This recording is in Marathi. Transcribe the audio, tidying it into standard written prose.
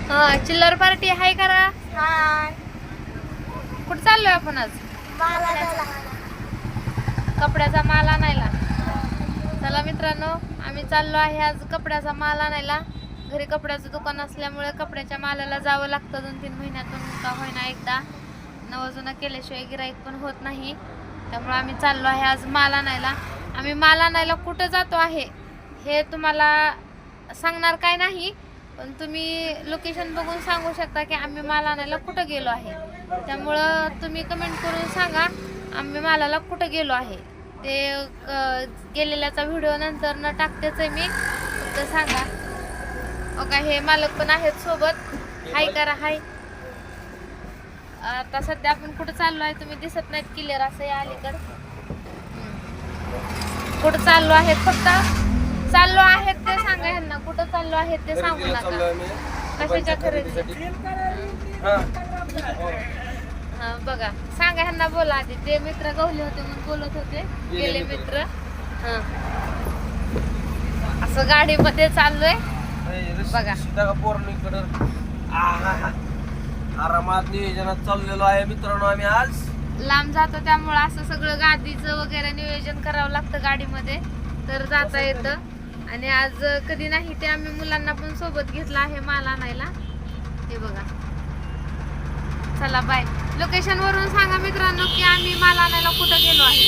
चिल्लर पार्टी आहे करा. हा कुठं चाललोय आपण आज? कपड्याचा माल आणायला. चला मित्रांनो, आम्ही चाललो आहे आज कपड्याचा माल आणायला. घरी कपड्याचं दुकान असल्यामुळे कपड्याच्या मालाला जावं लागतं 2-3 महिन्यातून का होईना एकदा. नवजुना केल्याशिवाय गिराईक पण होत नाही. त्यामुळे आम्ही चाललो आहे आज माल आणायला. आम्ही माल आणायला कुठं जातो आहे हे तुम्हाला सांगणार काय नाही, पण तुम्ही लोकेशन बघून सांगू शकता की आम्ही माल आणायला कुठं गेलो आहे. त्यामुळं तुम्ही कमेंट करून सांगा आम्ही मालाला कुठं गेलो आहे. ते गेलेल्याचा व्हिडिओ नंतर न टाकतेच आहे मी, फक्त सांगा. ओके, हे मालक पण आहेत सोबत. हाय करा, हाय. आता सध्या आपण कुठं चाललो आहे तुम्ही दिसत नाहीत क्लिअर असं या अलीकडं. कुठं चाललो आहेत फक्त चाललो आहेत ते सांगा ह्यांना. कुठं चाललो आहेत ते सांगू नका. कशाच्या खरेदी? हा बघा, सांगा ह्यांना. बोला आधी. ते मित्र गवले होते म्हणून बोलत होते, गेले मित्र. हा, असं गाडीमध्ये चाललोय बघा. आरामात नियोजनात चाललेलो आहे मित्रांनो आम्ही आज. लांब जातो त्यामुळे असं सगळं गादीचं वगैरे नियोजन करावं लागतं गाडीमध्ये, तर जाता येतं. आणि आज कधी नाही ते आम्ही मुलांना पण सोबत घेतला आहे माल आणायला. हे बघा. चला बाय. लोकेशन वरून सांगा मित्रांनो की आम्ही माल आणायला कुठं गेलो आहे.